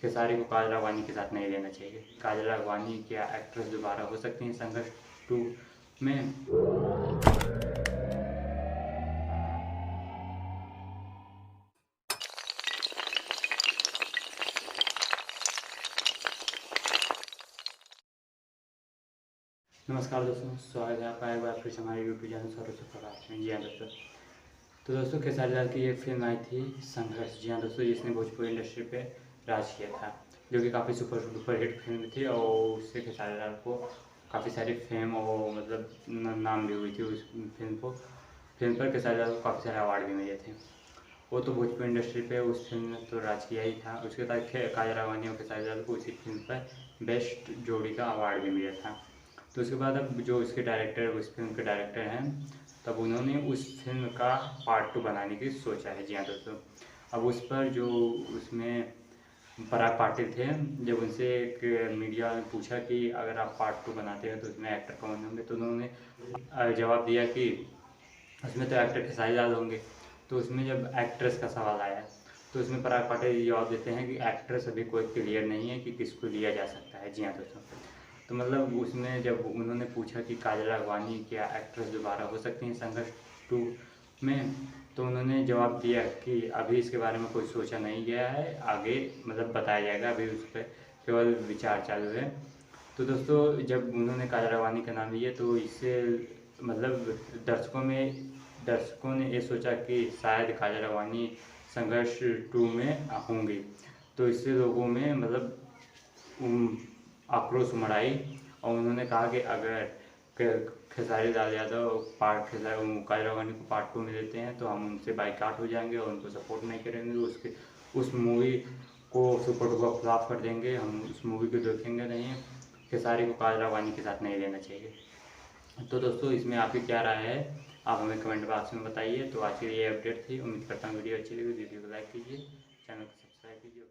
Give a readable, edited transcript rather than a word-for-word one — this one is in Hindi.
खेसारी को काजल राघवानी के साथ नहीं लेना चाहिए। काजल राघवानी क्या एक्ट्रेस दोबारा हो सकती हैं संघर्ष 2 में? नमस्कार दोस्तों, स्वागत है आपका एक बार फिर से हमारे यूट्यूब चैनल सौरभ प्रकाश में। जी हाँ दोस्तों, तो दोस्तों खेसारी लाल की एक फिल्म आई थी संघर्ष। जी हाँ दोस्तों, जिसने भोजपुरी इंडस्ट्री पे राज किया था, जो कि काफ़ी सुपर डुपर हिट फिल्म थी और उससे खेसारी लाल को काफ़ी सारी फेम और मतलब नाम भी हुई थी। उस फिल्म पर खेसारी लाल को काफ़ी सारे अवार्ड भी मिले थे। वो तो भोजपुरी इंडस्ट्री पे उस फिल्म में तो राज किया ही था। उसके बाद काजल राघवानी और खेसारी लाल को उसी फिल्म पर बेस्ट जोड़ी का अवार्ड भी मिला था। तो उसके बाद अब जो उसके डायरेक्टर, उस फिल्म के डायरेक्टर हैं, तब उन्होंने उस फिल्म का पार्ट 2 बनाने की सोचा है। जी हाँ दोस्तों, अब उस पर जो उसमें पराग पाटिल थे, जब उनसे एक मीडिया ने पूछा कि अगर आप पार्ट 2 बनाते हैं तो उसमें एक्टर कौन होंगे, तो उन्होंने जवाब दिया कि उसमें तो एक्टर खेसारी लाल होंगे। तो उसमें जब एक्ट्रेस का सवाल आया तो उसमें पराग पाटिल ये जवाब देते हैं कि एक्ट्रेस अभी कोई क्लियर नहीं है कि किसको लिया जा सकता है। जी हाँ दोस्तों, तो मतलब उसमें जब उन्होंने पूछा कि काजल राघवानी क्या एक्ट्रेस दोबारा हो सकती हैं संघर्ष 2 में, तो उन्होंने जवाब दिया कि अभी इसके बारे में कोई सोचा नहीं गया है, आगे मतलब बताया जाएगा, अभी उस पर केवल विचार चालू है। तो दोस्तों, जब उन्होंने काजल राघवानी का नाम लिया तो इससे मतलब दर्शकों ने ये सोचा कि शायद काजल राघवानी संघर्ष 2 में होंगी। तो इससे लोगों में मतलब आक्रोश उमड़ आई और उन्होंने कहा कि अगर खेसारी लाल यादव काजल राघवानी को पार्ट 2 में देते हैं तो हम उनसे बाइकआउट हो जाएंगे और उनको सपोर्ट नहीं करेंगे। उस मूवी को सुपर डुपर फ्लॉप कर देंगे, हम उस मूवी को देखेंगे नहीं। खेसारी को काजल राघवानी के साथ नहीं लेना चाहिए। तो दोस्तों, इसमें आपकी क्या राय है, आप हमें कमेंट बॉक्स में बताइए। तो आज की ये अपडेट थी। उम्मीद करता हूँ वीडियो अच्छी लगी। वीडियो को लाइक कीजिए, चैनल को सब्सक्राइब कीजिए।